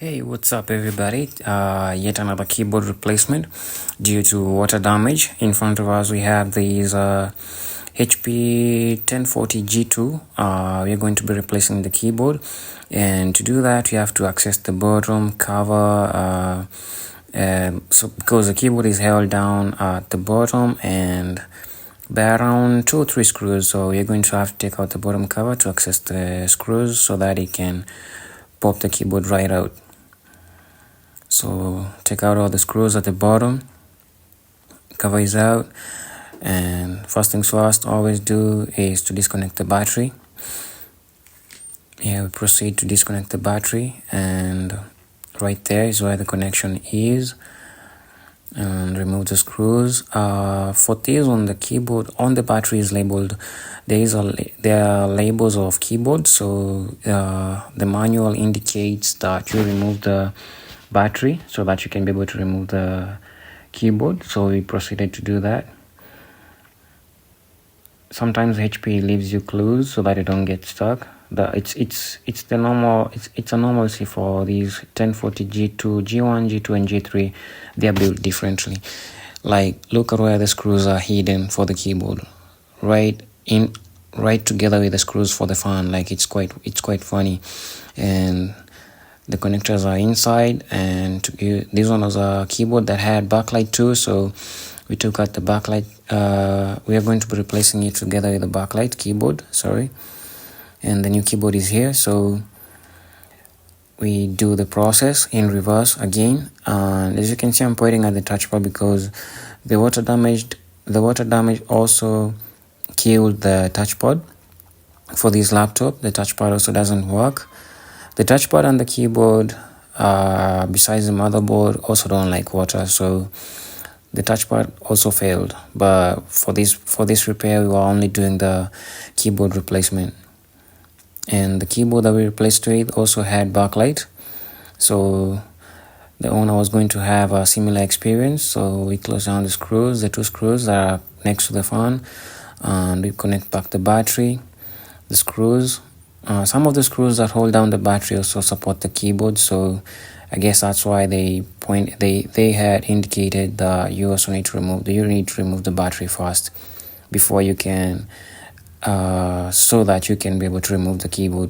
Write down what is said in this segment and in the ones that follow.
Hey, what's up everybody? Yet another keyboard replacement due to water damage. In front of us we have these HP 1040 G2. We're going to be replacing the keyboard, and to do that you have to access the bottom cover. So because the keyboard is held down at the bottom and by around 2 or 3 screws, so you're going to have to take out the bottom cover to access the screws so that it can pop the keyboard right out. So take out all the screws at the bottom, cover is out, and first things first, always do is to disconnect the battery. Here we proceed to disconnect the battery, and right there is where the connection is, and remove the screws. For these on the keyboard, on the battery is labeled, there are labels of keyboard, so the manual indicates that you remove the battery so that you can be able to remove the keyboard. So we proceeded to do that. Sometimes HP leaves you clues so that you don't get stuck. It's a normalcy for these 1040 G2, G1, G2 and G3. They are built differently. Like, look at where the screws are hidden for the keyboard, right together with the screws for the fan. Like, it's quite funny. And the connectors are inside, and this one was a keyboard that had backlight too, so we took out the backlight. We are going to be replacing it together with the backlight keyboard, and the new keyboard is here. So we do the process in reverse again, and as you can see, I'm pointing at the touchpad because the water damage also killed the touchpad. For this laptop, the touchpad also doesn't work. The touchpad and the keyboard, besides the motherboard, also don't like water, so the touchpad also failed. But for this repair, we were only doing the keyboard replacement, and the keyboard that we replaced with also had backlight, so the owner was going to have a similar experience. So we close down the two screws that are next to the fan, and we connect back the battery, the screws. Some of the screws that hold down the battery also support the keyboard, so I guess that's why they had indicated that you need to remove the battery first before you can, so that you can be able to remove the keyboard.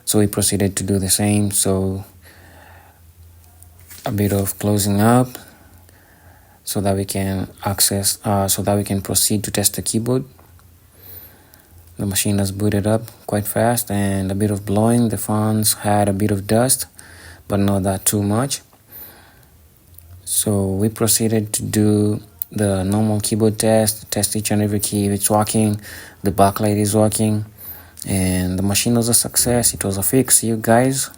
So we proceeded to do the same. So a bit of closing up so that we can proceed to test the keyboard. The machine has booted up quite fast, and a bit of blowing. The fans had a bit of dust, but not that too much. So we proceeded to do the normal keyboard test each and every key if it's working, the backlight is working, and the machine was a success. It was a fix. See you guys.